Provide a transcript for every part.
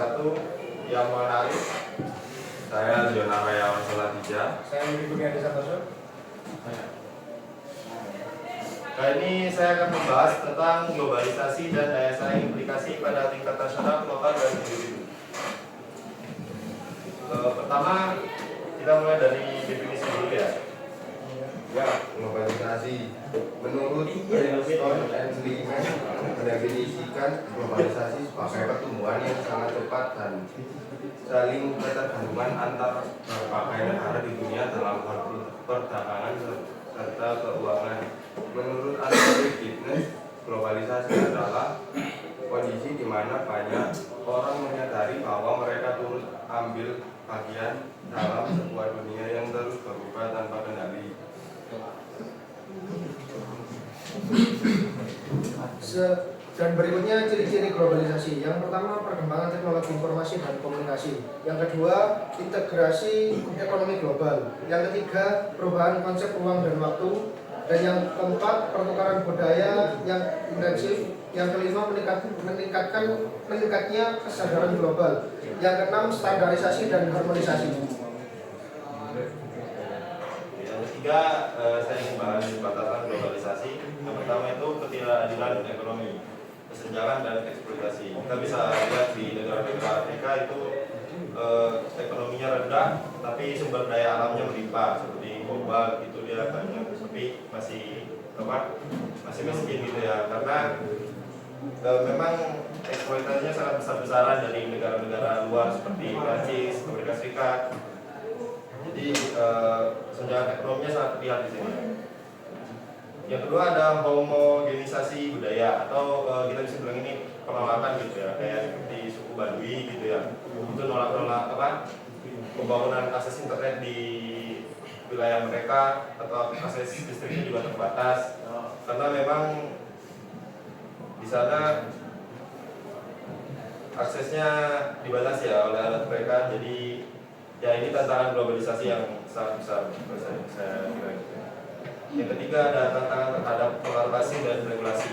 satu yang menarik. Saya Zona Rayawan Salatija. Saya Yudi Kurniadi Santoso. Kali ini saya akan membahas tentang globalisasi dan daya saing aplikasi pada tingkat nasional, lokal, dan individu. Pertama, kita mulai dari definisi dulu ya. Ya, globalisasi. Menurut Princeton and Lehman mendefinisikan globalisasi sebagai pertumbuhan yang sangat cepat dan saling ketergantungan antar berbagai negara di dunia dalam hal perdagangan serta keuangan. Menurut Anthony Giddens, globalisasi adalah kondisi di mana banyak orang menyadari bahwa mereka turut ambil bagian dalam sebuah dunia yang terus berubah tanpa kendali. Dan berikutnya ciri-ciri globalisasi. Yang pertama, perkembangan teknologi informasi dan komunikasi. Yang kedua, integrasi ekonomi global. Yang ketiga, perubahan konsep ruang dan waktu. Dan yang keempat, pertukaran budaya yang intensif. Yang kelima, meningkatnya kesadaran global. Yang keenam, standarisasi dan harmonisasi. Yang ketiga, saya ingin bahas batasan globalisasi. Yang pertama itu ketidakadilan ekonomi, kesenjangan dan eksploitasi. Kita bisa lihat di negara-negara Afrika itu ekonominya rendah, tapi sumber daya alamnya melimpah seperti kobalt itu dia banyak, tapi masih miskin gitu ya, karena memang eksploitasinya sangat besar-besaran dari negara-negara luar seperti Prancis, Amerika Serikat. Jadi kesenjangan ekonominya sangat terlihat di sini. Yang kedua ada homogenisasi budaya atau kita bisa bilang ini penolakan gitu ya, kayak seperti suku Baduy gitu ya. Itu nolak pembangunan akses internet di wilayah mereka atau akses listriknya juga terbatas karena memang di sana aksesnya dibatasi ya oleh alat mereka. Jadi ya ini tantangan globalisasi yang sangat besar saya kira gitu. Yang ketiga ada tantangan terhadap polarisasi dan regulasi.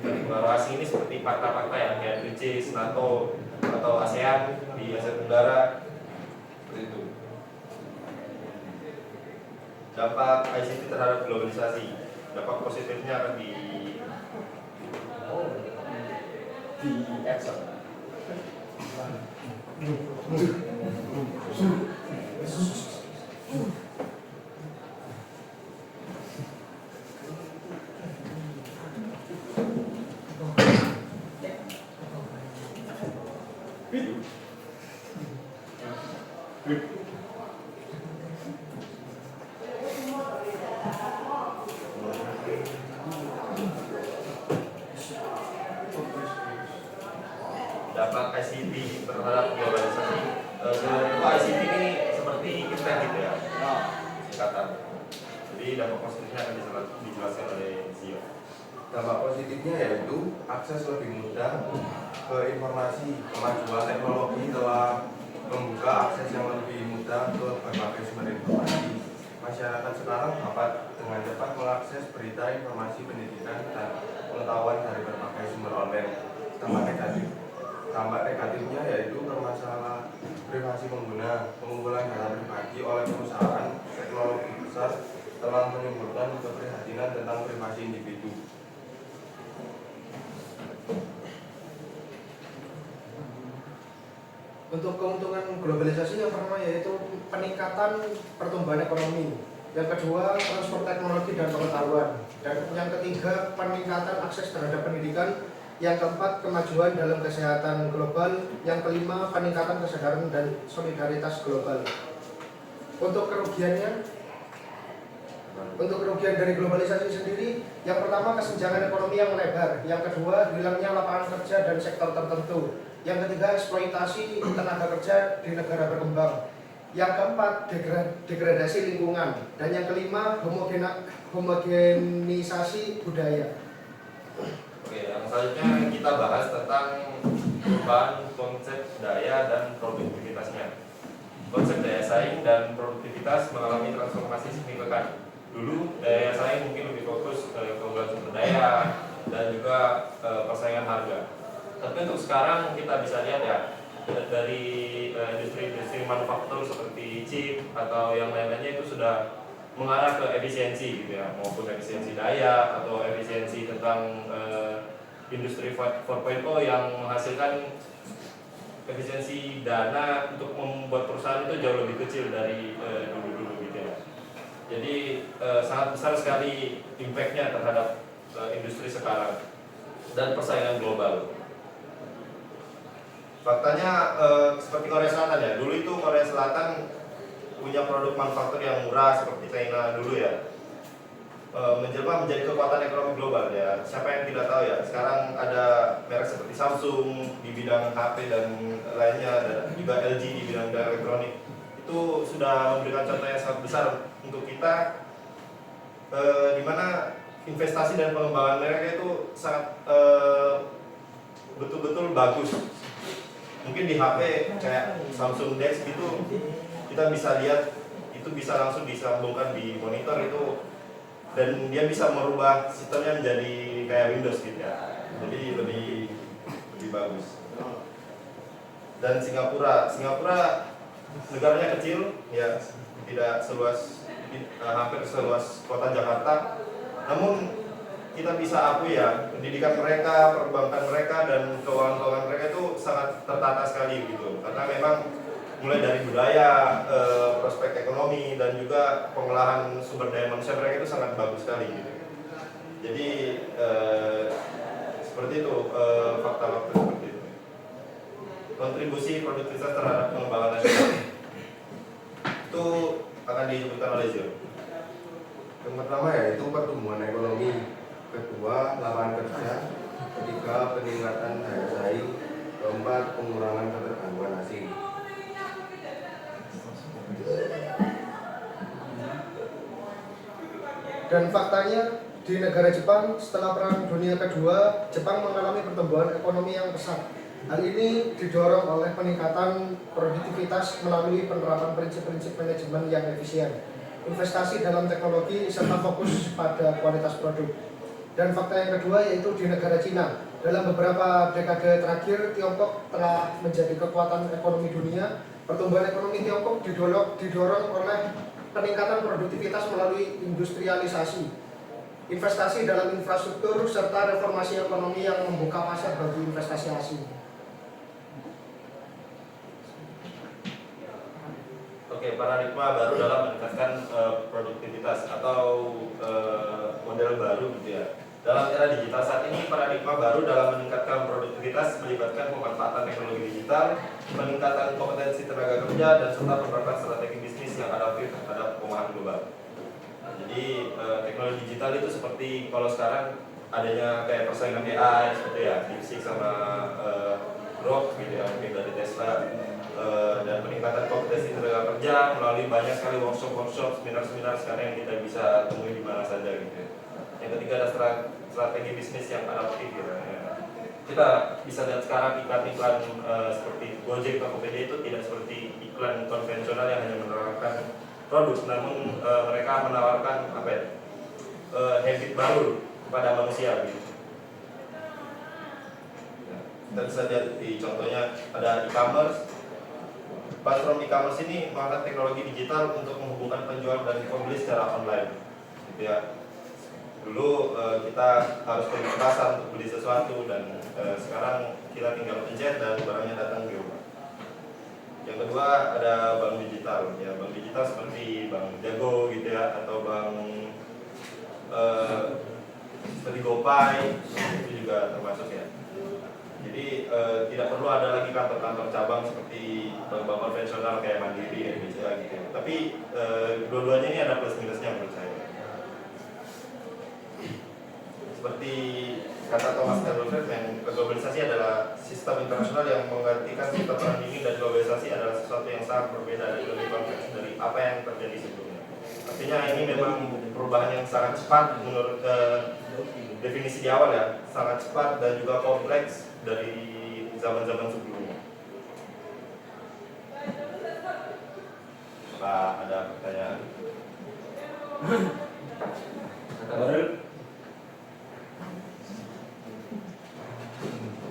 Polarisasi ini seperti fakta-fakta yang kayak BRICS, NATO atau ASEAN di Asia Tenggara seperti itu. Dampak ICT terhadap globalisasi, dampak positifnya akan di action. Dampak ICT terhadap globalisasi. ICT ini seperti internet gitu ya, singkatan. Jadi dampak positifnya akan dijelaskan oleh Zio. Dampak positifnya yaitu akses lebih mudah ke informasi. Kemajuan teknologi telah membuka akses yang lebih mudah ke berbagai sumber informasi. Masyarakat sekarang dapat dengan cepat mengakses berita, informasi, pendidikan, dan pengetahuan dari berbagai sumber online. Dampak negatifnya yaitu permasalahan privasi pengguna. Pengumpulan data pribadi oleh perusahaan teknologi besar telah menimbulkan keprihatinan tentang privasi individu. Untuk keuntungan globalisasi, yang pertama yaitu peningkatan pertumbuhan ekonomi. Yang kedua, transfer teknologi dan pengetahuan. Dan yang ketiga, peningkatan akses terhadap pendidikan. Yang keempat, kemajuan dalam kesehatan global. Yang kelima, peningkatan kesadaran dan solidaritas global. Untuk kerugian dari globalisasi sendiri, yang pertama kesenjangan ekonomi yang melebar. Yang kedua, hilangnya lapangan kerja dan sektor tertentu. Yang ketiga, eksploitasi tenaga kerja di negara berkembang. Yang keempat, degradasi lingkungan. Dan yang kelima, homogenisasi budaya. Oke, yang selanjutnya kita bahas tentang perubahan konsep daya dan produktivitasnya. Konsep daya saing dan produktivitas mengalami transformasi signifikan. Dulu daya saing mungkin lebih fokus ke keunggulan sumber daya dan juga persaingan harga. Tapi untuk sekarang kita bisa lihat ya, dari industri-industri manufaktur seperti chip atau yang lain-lainnya itu sudah mengarah ke efisiensi gitu ya, maupun efisiensi daya atau efisiensi tentang industri 4.0 yang menghasilkan efisiensi dana untuk membuat perusahaan itu jauh lebih kecil dari dulu-dulu gitu ya. Jadi sangat besar sekali impact-nya terhadap industri sekarang dan persaingan global. Faktanya seperti Korea Selatan ya, dulu itu Korea Selatan punya produk manufaktur yang murah seperti China dulu ya, menjelma menjadi kekuatan ekonomi global ya. Siapa yang tidak tahu ya, sekarang ada merek seperti Samsung di bidang HP dan lainnya, dan juga LG di bidang elektronik. Itu sudah memberikan contoh yang sangat besar untuk kita, di mana investasi dan pengembangan mereka itu sangat betul-betul bagus. Mungkin di HP kayak Samsung Dex gitu, kita bisa lihat itu bisa langsung disambungkan di monitor itu, dan dia bisa merubah sistemnya menjadi kayak Windows gitu ya, jadi lebih bagus. Dan Singapura negaranya kecil ya, tidak seluas hampir seluas kota Jakarta, namun kita bisa akui ya, pendidikan mereka, perbankan mereka, dan keuangan mereka itu sangat tertata sekali gitu, karena memang mulai dari budaya, prospek ekonomi, dan juga pengolahan sumber daya manusia mereka itu sangat bagus sekali gitu. Jadi seperti itu, fakta-fakta seperti itu. Kontribusi produktivitas terhadap pengembangan nasional itu akan disebutkan oleh Zio. Yang pertama yaitu pertumbuhan ekonomi, kedua lapangan kerja, ketiga peningkatan daya saing, keempat pengurangan ketergantungan asing. Dan faktanya di negara Jepang setelah Perang Dunia Kedua, Jepang mengalami pertumbuhan ekonomi yang pesat. Hal ini didorong oleh peningkatan produktivitas melalui penerapan prinsip-prinsip manajemen yang efisien, investasi dalam teknologi, serta fokus pada kualitas produk. Dan fakta yang kedua yaitu di negara Cina. Dalam beberapa dekade terakhir, Tiongkok telah menjadi kekuatan ekonomi dunia. Pertumbuhan ekonomi Tiongkok didorong oleh peningkatan produktivitas melalui industrialisasi, investasi dalam infrastruktur, serta reformasi ekonomi yang membuka pasar bagi investasi asing. Oke, paradigma baru dalam meningkatkan produktivitas atau model baru gitu ya. Dalam era digital saat ini, paradigma baru dalam meningkatkan produktivitas melibatkan pemanfaatan teknologi digital, peningkatan kompetensi tenaga kerja, dan serta penerapan strategi bisnis yang adaptif terhadap perubahan global. Jadi teknologi digital itu seperti kalau sekarang adanya kayak persaingan AI seperti ya, DeepSeek sama Grok gitu ya, mungkin dari Tesla, dan peningkatan kompetensi tenaga kerja melalui banyak sekali workshop, seminar-seminar sekarang yang kita bisa temui di mana saja gitu ya. Yang ketiga ada strategi bisnis yang adaptif gitu ya. Kita bisa lihat sekarang iklan-iklan seperti Gojek atau Tokopedia itu tidak seperti iklan konvensional yang hanya menawarkan produk, namun mereka menawarkan apa ya, habit baru kepada manusia gitu. Kita bisa lihat di contohnya ada e-commerce. Platform e-commerce ini menggunakan teknologi digital untuk menghubungkan penjual dan pembeli secara online gitu ya. Dulu kita harus pergi ke pasar untuk beli sesuatu, dan sekarang kita tinggal pencet dan barangnya datang di rumah. Yang kedua ada bank digital ya, bank digital seperti Bank Jago gitu ya, atau bank seperti GoPay itu juga termasuk ya. Jadi tidak perlu ada lagi kantor-kantor cabang seperti bank-bank konvensional kayak Mandiri Indonesia gitu. Tapi dua-duanya ini ada plus minusnya menurut saya. Seperti kata Thomas L. Friedman, globalisasi adalah sistem internasional yang menggantikan sistem perang dingin, dan globalisasi adalah sesuatu yang sangat berbeda dan lebih kompleks dari apa yang terjadi sebelumnya. Artinya ini memang perubahan yang sangat cepat menurut definisi di awal ya, sangat cepat dan juga kompleks dari zaman-zaman sebelumnya. Apakah ada pertanyaan?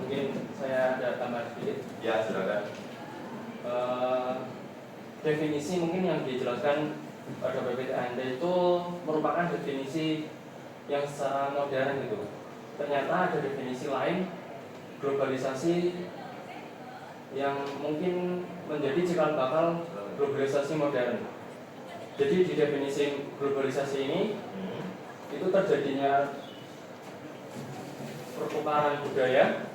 Mungkin saya ada tambahan sedikit. Ya, silakan. definisi mungkin yang dijelaskan pada PPT Anda itu merupakan definisi yang secara modern gitu. Ternyata ada definisi lain globalisasi yang mungkin menjadi cikal bakal globalisasi modern. Jadi di definisi globalisasi ini itu terjadinya pertukaran budaya,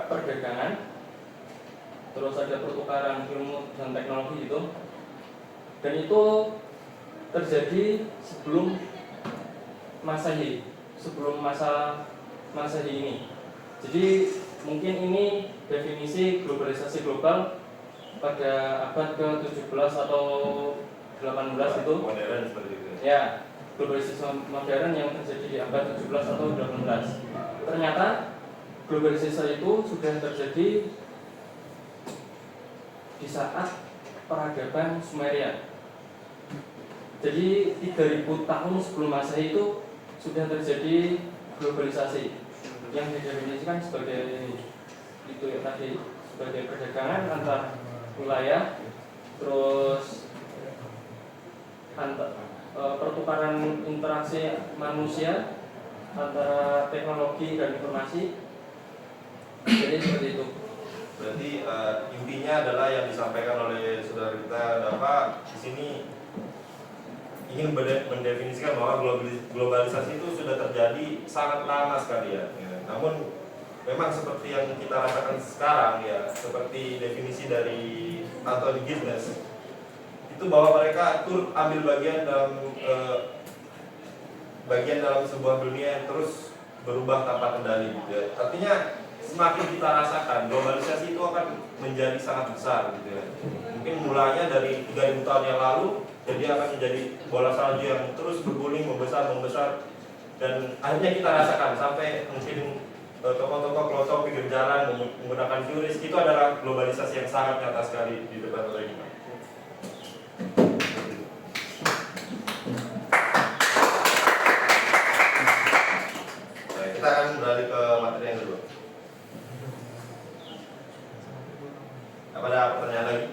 perdagangan, terus ada pertukaran ilmu dan teknologi itu, dan itu terjadi sebelum Masehi, sebelum masa Masehi ini. Jadi mungkin ini definisi globalisasi global pada abad ke-17 atau 18 itu. Modern seperti itu. Ya, globalisasi modern yang terjadi di abad 17 atau 18. Ternyata globalisasi itu sudah terjadi di saat peradaban Sumeria. Jadi 3000 tahun sebelum Masehi itu sudah terjadi globalisasi yang didefinisikan sebagai itu ya tadi, sebagai perdagangan antar wilayah, terus pertukaran interaksi manusia antara teknologi dan informasi. Jadi seperti itu. Berarti intinya adalah yang disampaikan oleh saudara kita Dava di sini ingin mendefinisikan bahwa globalisasi itu sudah terjadi sangat lama sekali ya. Namun memang seperti yang kita rasakan sekarang ya, seperti definisi dari Anthony Giddens itu bahwa mereka turut ambil bagian dalam sebuah dunia yang terus berubah tanpa kendali gitu ya. Artinya semakin kita rasakan globalisasi itu akan menjadi sangat besar gitu ya. Mungkin mulanya dari 3000 tahun yang lalu, jadi akan menjadi bola salju yang terus berguling membesar dan akhirnya kita rasakan sampai mungkin tokoh-tokoh pelosok pinggir jalan menggunakan QRIS. Itu adalah globalisasi yang sangat nyata sekali di depan oleh kita. Baik, kita akan beralih ke materi yang kedua. Apa ada pertanyaan lagi?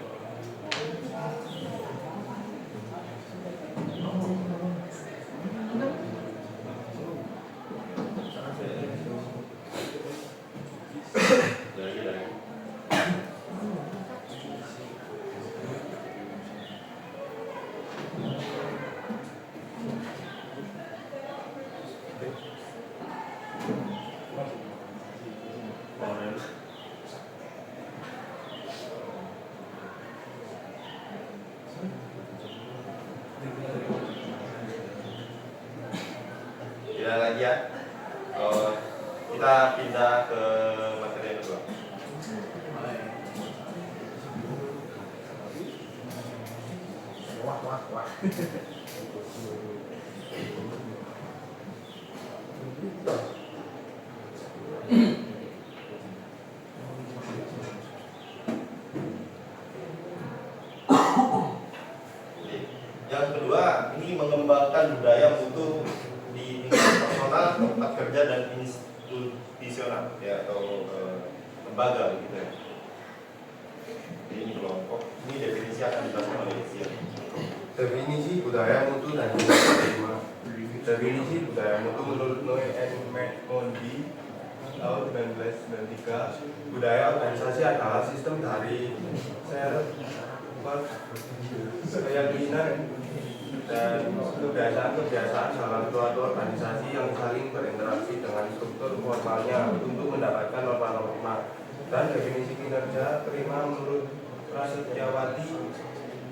Tidak lagi ya. Kita pindah ke materi yang kedua. Wah. Yang kedua, ini mengembangkan budaya mutu di tingkat personal, tempat kerja dan institusional ya, atau lembaga gitu ya. Ini kelompok, ini definisi akan dijelaskan oleh Sia. Definisi budaya mutu dan nilai. Definisi budaya mutu menurut Noe N. McCondy tahun 1993, budaya organisasi adalah sistem dari keyakinan dan kebiasaan dalam suatu organisasi yang saling berinteraksi dengan struktur formalnya untuk mendapatkan norma-norma. Dan definisi kinerja terima menurut Prasetyawati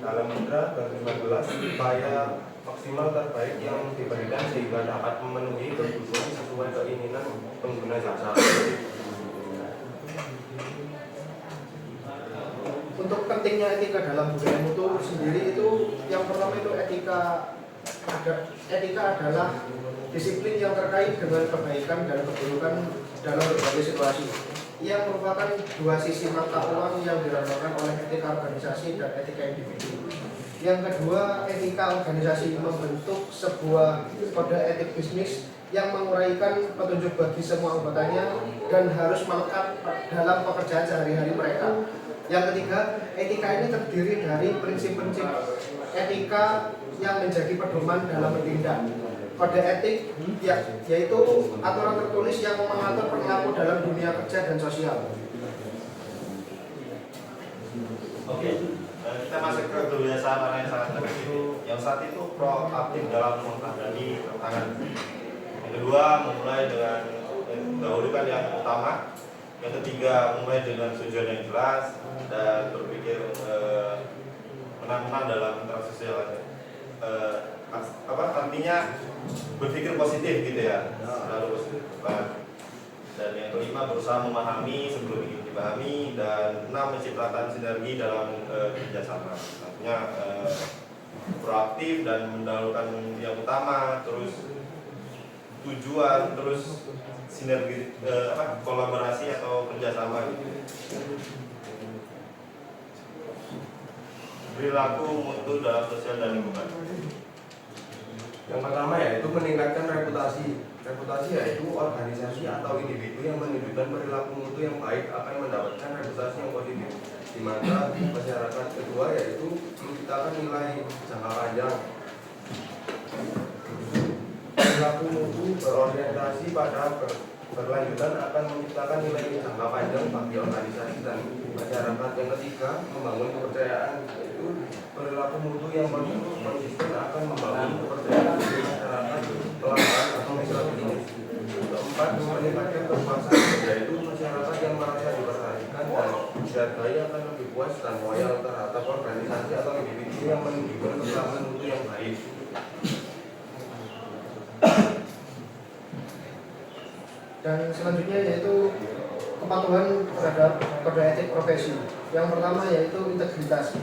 dalam Mitra 2019, upaya maksimal terbaik yang diberikan sehingga dapat memenuhi kebutuhan sesuai keinginan pengguna jasa. Untuk pentingnya etika dalam budaya mutu sendiri itu yang pertama itu etika adalah disiplin yang terkait dengan kebaikan dan keburukan dalam berbagai situasi, yang merupakan dua sisi mata uang yang dirasakan oleh etika organisasi dan etika individu. Yang kedua, etika organisasi membentuk sebuah kode etik bisnis yang menguraikan petunjuk bagi semua anggotanya dan harus melekat dalam pekerjaan sehari-hari mereka. Yang ketiga, etika ini terdiri dari prinsip-prinsip etika yang menjadi pedoman dalam bertindak. Kode etik yaitu aturan tertulis yang mengatur perilaku dalam dunia kerja dan sosial. Oke, kita masuk ke kebiasaan orang yang sangat efektif. Yang saat itu proaktif dalam menghadapi tantangan. Yang kedua, memulai dengan dahulukan yang utama. Yang ketiga, memulai dengan tujuan yang jelas dan berpikir menang-menang dalam interaksi sosial. Artinya berpikir positif gitu ya, selalu positif. Dan yang kelima, berusaha memahami sebelum ingin dipahami. Dan 6, menciptakan sinergi dalam kerjasama. Artinya proaktif dan mendahulukan yang utama, terus tujuan, terus sinergi, kolaborasi atau kerjasama gitu. Perilaku mutu dalam sosial dan lingkungan. Yang pertama yaitu meningkatkan reputasi. Reputasi yaitu organisasi atau individu yang menunjukkan perilaku mutu yang baik akan mendapatkan reputasi yang positif. Di mata masyarakat. Kedua yaitu menciptakan nilai jangka panjang. Perilaku mutu berorientasi pada berlanjutan akan menciptakan nilai jangka panjang bagi organisasi dan masyarakat. Yang ketiga, membangun kepercayaan, yaitu perilaku mutu yang konsisten akan membangun kepercayaan di masyarakat, pelanggan atau mitra bisnis. Keempat, meningkatkan kepuasan, yaitu masyarakat yang merasa diperhatikan dan dihargai akan lebih puas dan loyal terhadap organisasi atau individu yang menunjukkan perilaku mutu yang baik. Dan selanjutnya yaitu kepatuhan terhadap kode etik profesi. Yang pertama yaitu integritas.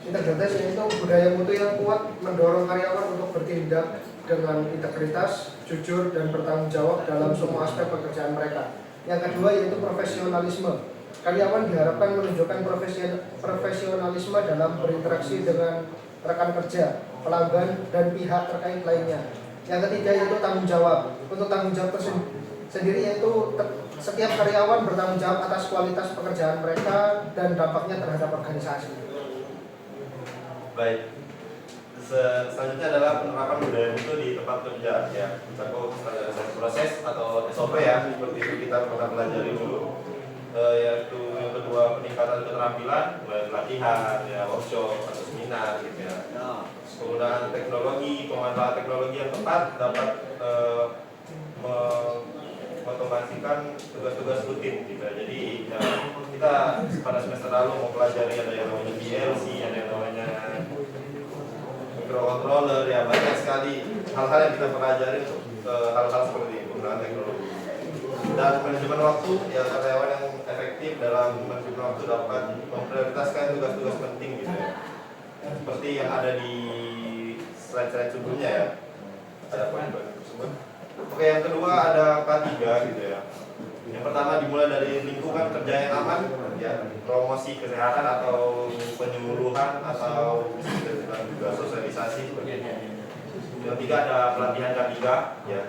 Integritas yaitu budaya mutu yang kuat mendorong karyawan untuk bertindak dengan integritas, jujur, dan bertanggung jawab dalam semua aspek pekerjaan mereka. Yang kedua yaitu profesionalisme. Karyawan diharapkan menunjukkan profesionalisme dalam berinteraksi dengan rekan kerja, pelanggan, dan pihak terkait lainnya. Yang ketiga yaitu tanggung jawab. Untuk tanggung jawab sendiri yaitu setiap karyawan bertanggung jawab atas kualitas pekerjaan mereka dan dampaknya terhadap organisasi. Baik. Selanjutnya adalah penerapan budaya mutu di tempat kerja ya. Mencakup standarisasi proses atau SOP ya, seperti itu kita pernah pelajari dulu. Yaitu yang kedua, peningkatan keterampilan, mulai pelatihan, ya, workshop atau seminar gitu ya. Penggunaan teknologi, pemanfaatan teknologi yang tepat dapat mengotomasikan tugas-tugas rutin gitu. Jadi ya, kita pada semester lalu mau pelajari ada yang namanya PLC, ada yang namanya microcontroller, ya banyak sekali hal-hal yang kita pelajari untuk hal-hal seperti penggunaan teknologi. Dan manajemen waktu, ya karyawan yang efektif dalam manajemen waktu dapat memprioritaskan tugas-tugas penting gitu ya. Seperti yang ada di slide-slide sebelumnya ya, ada poin-poin tersebut. Oke, yang kedua ada K3 gitu ya. Yang pertama dimulai dari lingkungan kerja yang aman, ya, promosi kesehatan atau penyuluhan atau juga sosialisasi seperti ini. Yang ketiga ada pelatihan K3 ya,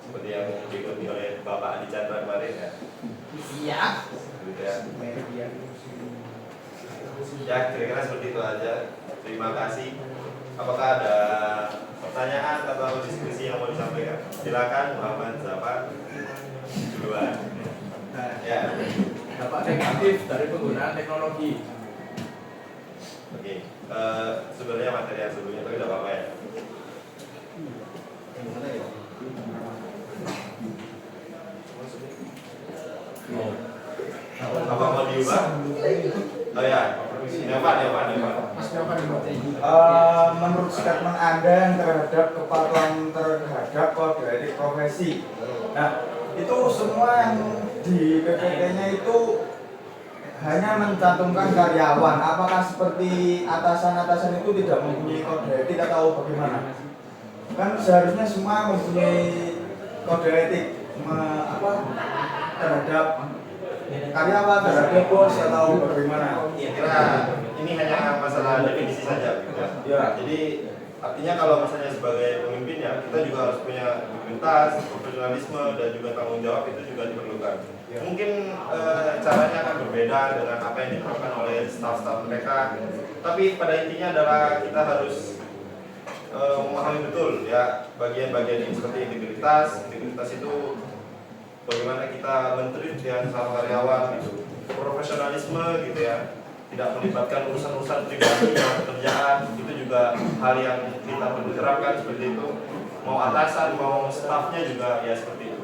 seperti yang diikuti oleh Bapak Adi Chandra kemarin ya. Iya. Gitu ya. Ya, kira-kira seperti itu aja. Terima kasih. Apakah ada pertanyaan atau diskusi yang mau disampaikan? Silakan Muhammad Zafar duluan. Ya. Dampak negatif dari penggunaan teknologi. Oke. Sebenarnya materi yang sebelumnya tapi tidak apa-apa ya. Apa mau diubah? Oh ya. Nyaman. Mas Nyoman gimana? Menurut statement Anda yang terhadap kepatuhan terhadap kode etik profesi. Nah, itu semua yang di PPT-nya itu hanya mencantumkan karyawan. Apakah seperti atasan-atasan itu tidak mempunyai kode etik atau bagaimana? Kan seharusnya semua mempunyai kode etik terhadap karyawan, terhadap bos atau bagaimana? Kira ini hanya masalah definisi saja gitu. Ya. Jadi Artinya kalau misalnya sebagai pemimpin ya kita juga harus punya integritas, profesionalisme dan juga tanggung jawab itu juga diperlukan. Mungkin caranya akan berbeda dengan apa yang diterapkan oleh staf-staf mereka, tapi pada intinya adalah kita harus memahami betul ya bagian-bagian ini seperti integritas. Integritas itu bagaimana kita men-treat ya sama karyawan gitu, profesionalisme gitu ya, tidak melibatkan urusan-urusan pribadi dalam pekerjaan, itu juga hal yang kita perlu terapkan seperti itu. Mau atasan, mau stafnya juga ya seperti itu.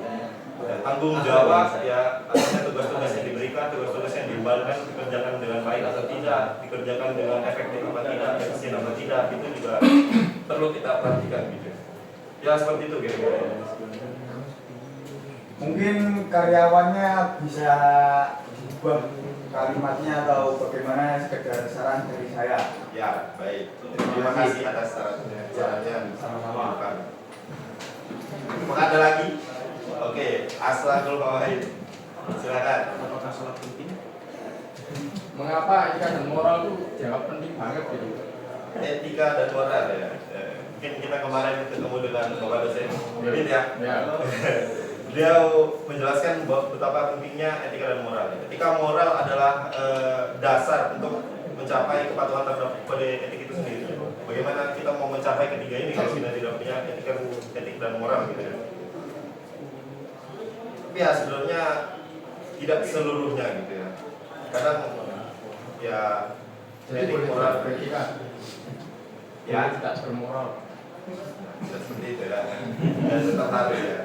Ya, tanggung jawab ya, artinya tugas-tugas yang diberikan, tugas-tugas yang diembankan dikerjakan dengan baik atau tidak, dikerjakan dengan efektif apa tidak, efisien apa tidak, itu juga perlu kita perhatikan gitu. Ya seperti itu kira-kira. Mungkin karyawannya bisa diubah kalimatnya atau bagaimana, sekedar saran dari saya. Ya, baik. Terima kasih atas sarannya. Sama-sama. Apakah ada lagi? Oke, Aslakul Fawaid. Silakan. Apakah salah penting? Mengapa etika dan moral itu dianggap penting banget gitu? Etika dan moral ya. Mungkin kita kemarin ketemu dengan Bapak dosen Bibit ya. Ya. Beliau menjelaskan bahwa betapa pentingnya etika dan moral. Etika moral adalah dasar untuk mencapai kepatuhan terhadap kode etik itu sendiri. Bagaimana kita mau mencapai ketiga ini kalau kita tidak punya etik dan moral gitu ya. Tapi ya sebenarnya tidak seluruhnya gitu ya. Kadang ya etik moral beretika, ya tidak bermoral. tidak seperti itu ya. Dan tetap harus ya.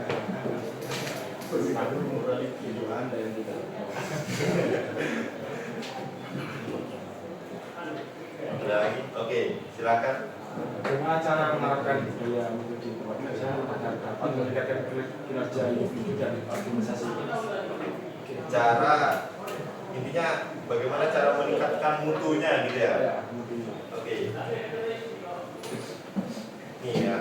Ada lagi? Oke, silakan. Bagaimana cara menerapkan budaya menjadi tempat kerja agar dapat meningkatkan kinerja individu dan organisasi? Cara intinya bagaimana cara meningkatkan mutunya gitu ya. Oke. Nih ya,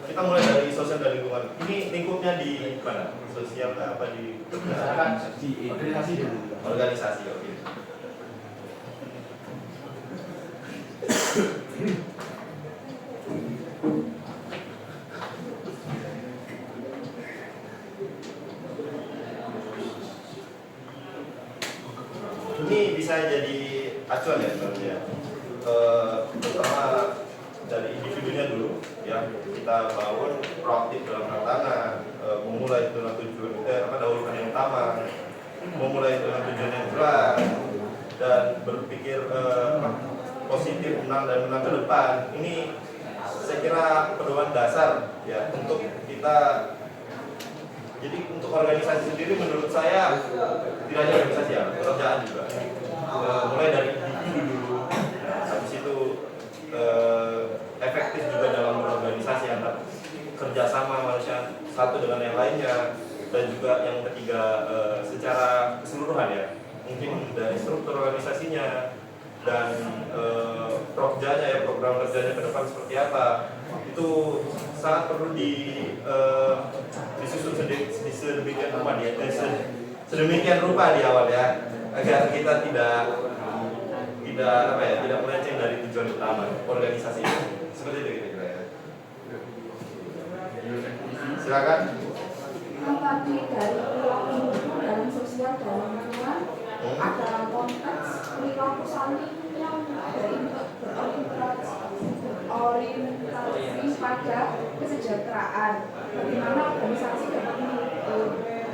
kita mulai dari sosial dan lingkungan. Ini lingkupnya di mana? Sosial apa di Di organisasi dulu. organisasi? Oke. Ini bisa jadi acuan ya sebenarnya. Pertama dari individunya dulu ya, kita bangun proaktif dalam tantangan, memulai dengan tujuan dahulukan yang utama, memulai dengan tujuan yang jelas dan berpikir positif, menang ke depan. Ini saya kira pedoman dasar ya untuk kita. Jadi untuk organisasi sendiri menurut saya tidak hanya organisasi ya, pekerjaan juga. Mulai dari individu dulu, habis itu efektif juga dalam berorganisasi antar kerjasama manusia satu dengan yang lainnya, dan juga yang ketiga secara keseluruhan ya, mungkin dari struktur organisasinya dan prokjanya ya, program kerjanya ke depan seperti apa, itu sangat perlu disusun sedemikian rupa di awal ya, agar kita tidak melenceng dari tujuan utama organisasi itu. Seperti itu kira-kira ya. Silakan. Tetapi dari perilaku individu dalam sosial dan lingkungan adalah konteks perilaku saling yang berorientasi pada kesejahteraan. Bagaimana organisasi dapat mengukur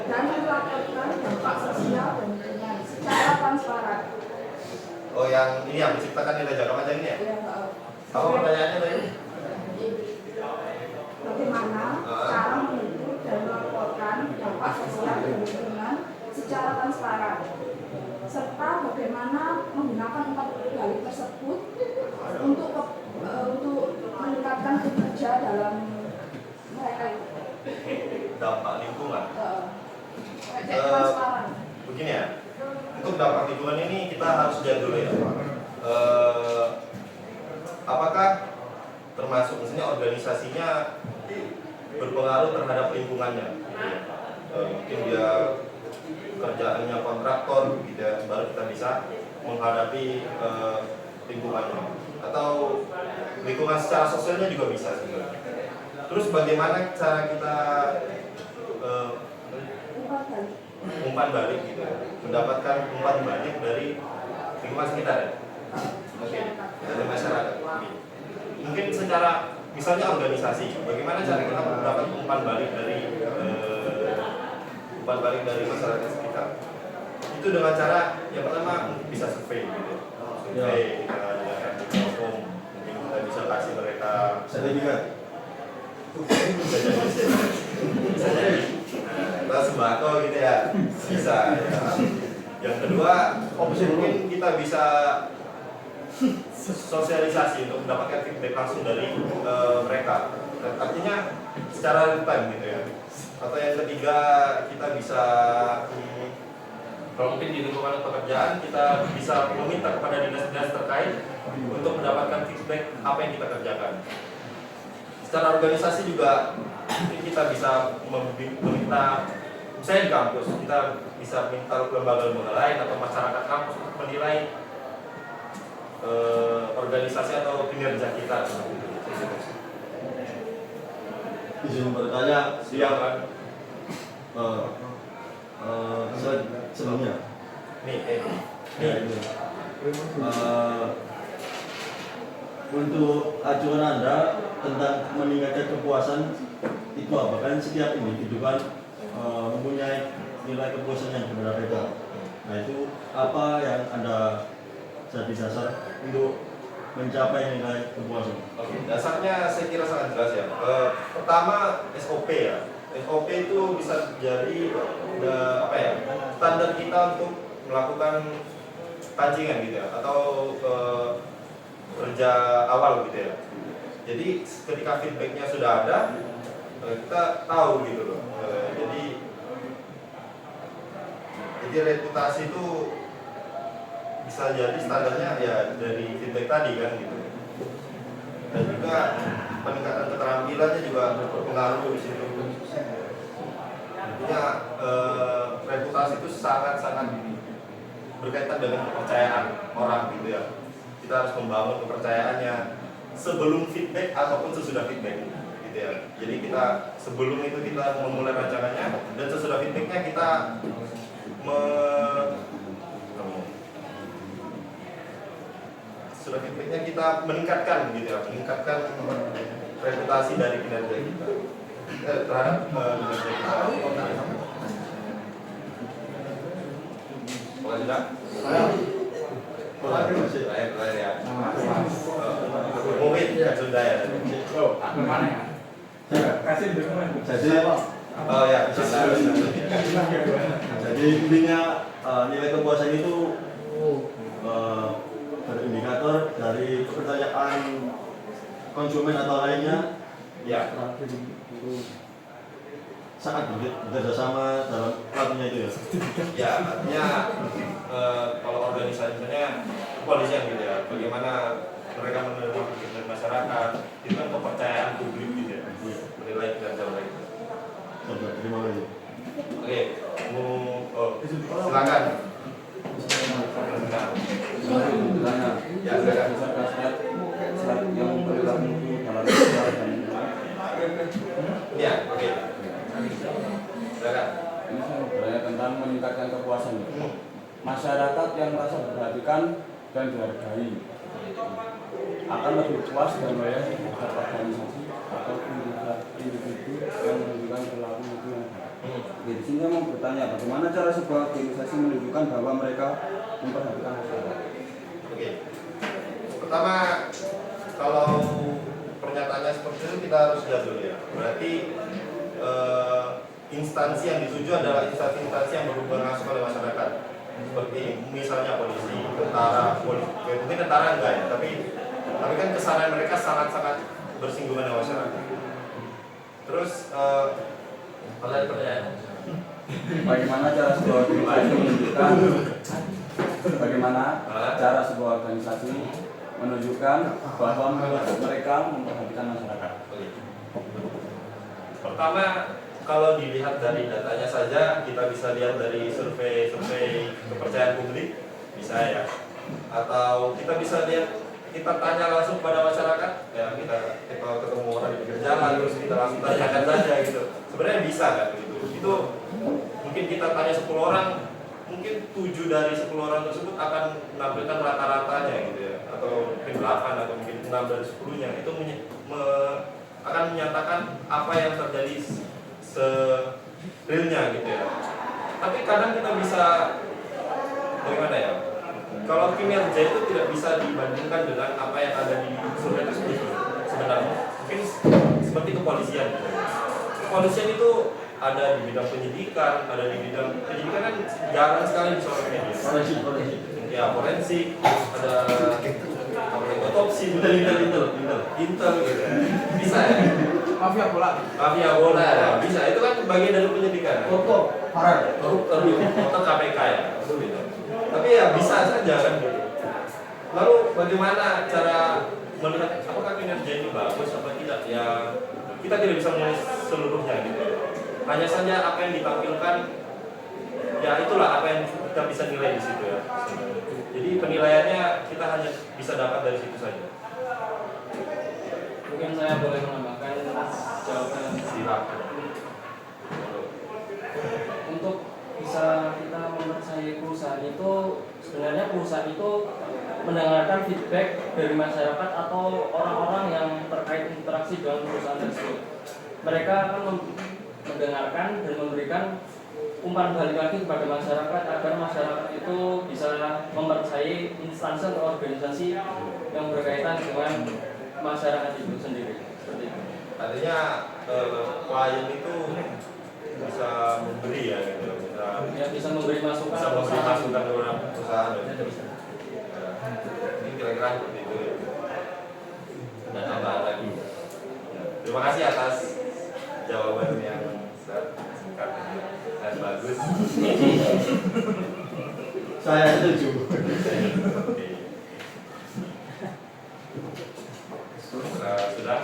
dan melaporkan dampak sosial dan lingkungan secara transparan. Oh, yang ini yang menciptakan nilai jangka panjang ini ya? Ya, Apa pertanyaannya tadi? bagaimana cara mengukur dan melaporkan dampak sosial dan lingkungan secara transparan, serta bagaimana menggunakan 4 dalih tersebut untuk meningkatkan kinerja dalam mereka Dampak lingkungan. transparan. Begini ya, untuk dampak lingkungan ini kita harus lihat dulu ya. Apakah termasuk misalnya organisasinya berpengaruh terhadap lingkungannya? Mungkin dia kerjaannya kontraktor gitu ya, baru kita bisa menghadapi lingkungannya atau lingkungan secara sosialnya juga bisa sebenarnya. Terus bagaimana cara kita umpan balik gitu, mendapatkan umpan balik dari lingkungan sekitar ya? Oke, dari masyarakat. Mungkin secara misalnya organisasi, bagaimana cara kita mendapat umpan balik dari masyarakat sekitar? Itu dengan cara yang pertama bisa survei gitu. Survei kita dengan hukum, mungkin kita bisa kasih mereka sertifikat. bisa jadi kita sembako gitu ya, bisa ya. Yang kedua, mungkin kita bisa sosialisasi untuk mendapatkan feedback langsung dari mereka. Artinya secara real time gitu ya. Atau yang ketiga, kita bisa kalau mungkin di lingkungan pekerjaan kita bisa meminta kepada dinas-dinas terkait untuk mendapatkan feedback apa yang kita kerjakan. Secara organisasi juga mungkin kita bisa meminta, misalnya di kampus kita bisa minta lembaga-lembaga lain atau masyarakat kampus untuk menilai organisasi atau kinerja kita. Izin bertanya, Silakan. sebelumnya untuk acuan Anda tentang meningkatkan kepuasan itu apa? Kan setiap individu kan mempunyai nilai kepuasan yang berbeda-beda. Nah itu apa yang Anda jadi dasar untuk mencapai nilai kepuasan? Oke, dasarnya saya kira sangat jelas ya. Pertama SOP ya. SOP itu bisa jadi standar kita untuk melakukan pancingan gitu ya, atau kerja awal gitu ya. Jadi ketika feedbacknya sudah ada, kita tahu gitu loh. Jadi reputasi itu bisa jadi standarnya ya dari feedback tadi kan gitu. Dan juga peningkatan keterampilannya juga berpengaruh di situ. Artinya reputasi itu sangat-sangat berkaitan dengan kepercayaan orang gitu ya. Kita harus membangun kepercayaannya sebelum feedback ataupun sesudah feedback gitu ya. Jadi kita sebelum itu kita memulai rancangannya dan sesudah feedbacknya kita meningkatkan gitu ya, meningkatkan reputasi dari kinerja kita terhadap kinerja kita. Boleh sudah? Boleh ya. Mungkin sudah ya. Kemana ya? Kasih dokumen. Jadi, Oh ya, jadi intinya nilai kepuasan itu berindikator dari kepercayaan konsumen atau lainnya ya. Sangat bekerja sama dalam pelatihnya itu ya. Ya, artinya kalau organisasinya kepolisian gitu ya, bagaimana mereka menerima kepentingan masyarakat, itu kan kepercayaan publik gitu ya, menilai kinerja mereka. Terima kasih. Oke, silakan. Ya, silakan. Yang berlaku dalam Ya, oke. Silakan. Ini saya mau bertanya tentang meningkatkan kepuasan. Masyarakat yang merasa diperhatikan dan dihargai akan lebih puas dan loyal terhadap organisasi atau individu yang menunjukkan perilaku itu yang baik. Di sini saya mau bertanya, bagaimana cara sebuah organisasi menunjukkan bahwa mereka memperhatikan masyarakat? Oke. Pertama, kalau pernyataannya seperti itu kita harus lihat dulu ya. Berarti instansi yang dituju adalah instansi yang berhubungan langsung oleh masyarakat. Seperti misalnya polisi, tentara, mungkin tentara enggak ya, tapi kan kesalahan mereka sangat-sangat bersinggungan dengan masyarakat. Terus pertanyaan. Bagaimana cara sebuah organisasi menunjukkan bahwa mereka memperhatikan masyarakat? Pertama, kalau dilihat dari datanya saja, kita bisa lihat dari survei kepercayaan publik, bisa ya. atau kita bisa lihat, kita tanya langsung pada masyarakat, ya kita ketemu orang di pinggir jalan terus kita langsung tanyakan saja gitu. Sebenarnya bisa kan gitu. Itu mungkin kita tanya 10 orang, mungkin 7 dari 10 orang tersebut akan menampilkan rata-ratanya gitu ya, atau mungkin 8 atau mungkin 6 dari 10-nya itu akan menyatakan apa yang terjadi realnya gitu ya. Tapi kadang kita bisa bagaimana ya? Kalau kinerja itu tidak bisa dibandingkan dengan apa yang ada di survei tersebut sebenarnya. Mungkin seperti kepolisian. Kepolisian itu ada di bidang penyidikan, ada di bidang penyidikan kan jarang sekali disorot media. Ya forensik, ada otopsi, intel gitu ya. Bisa ya. Mafia bola. Mafia bola ya. Bisa, itu kan bagian dari penyidikan. Koruptor KPK ya. Itu gitu. Tapi ya bisa saja kan gitu. Lalu bagaimana cara melihat apakah kinerja ini bagus apa tidak? Ya kita tidak bisa menilai seluruhnya gitu. Hanya saja apa yang ditampilkan, ya itulah apa yang kita bisa nilai di situ ya. Jadi penilaiannya kita hanya bisa dapat dari situ saja. Mungkin saya boleh menambahkan jawaban. Silakan. Untuk bisa kita mempercayai perusahaan itu, sebenarnya perusahaan itu mendengarkan feedback dari masyarakat atau orang-orang yang terkait interaksi dengan perusahaan tersebut. Mereka akan mendengarkan dan memberikan umpan balik lagi kepada masyarakat agar masyarakat itu bisa mempercayai instansi atau organisasi yang berkaitan dengan masyarakat itu sendiri. Seperti itu. Artinya klien itu bisa memberi ya gitu, bisa memberi masukan, bisa memberi masukan ke orang perusahaan. Ini kira-kira seperti itu. Dan tambahan lagi. Terima kasih atas jawaban yang singkat dan bagus. Saya setuju. Sudah?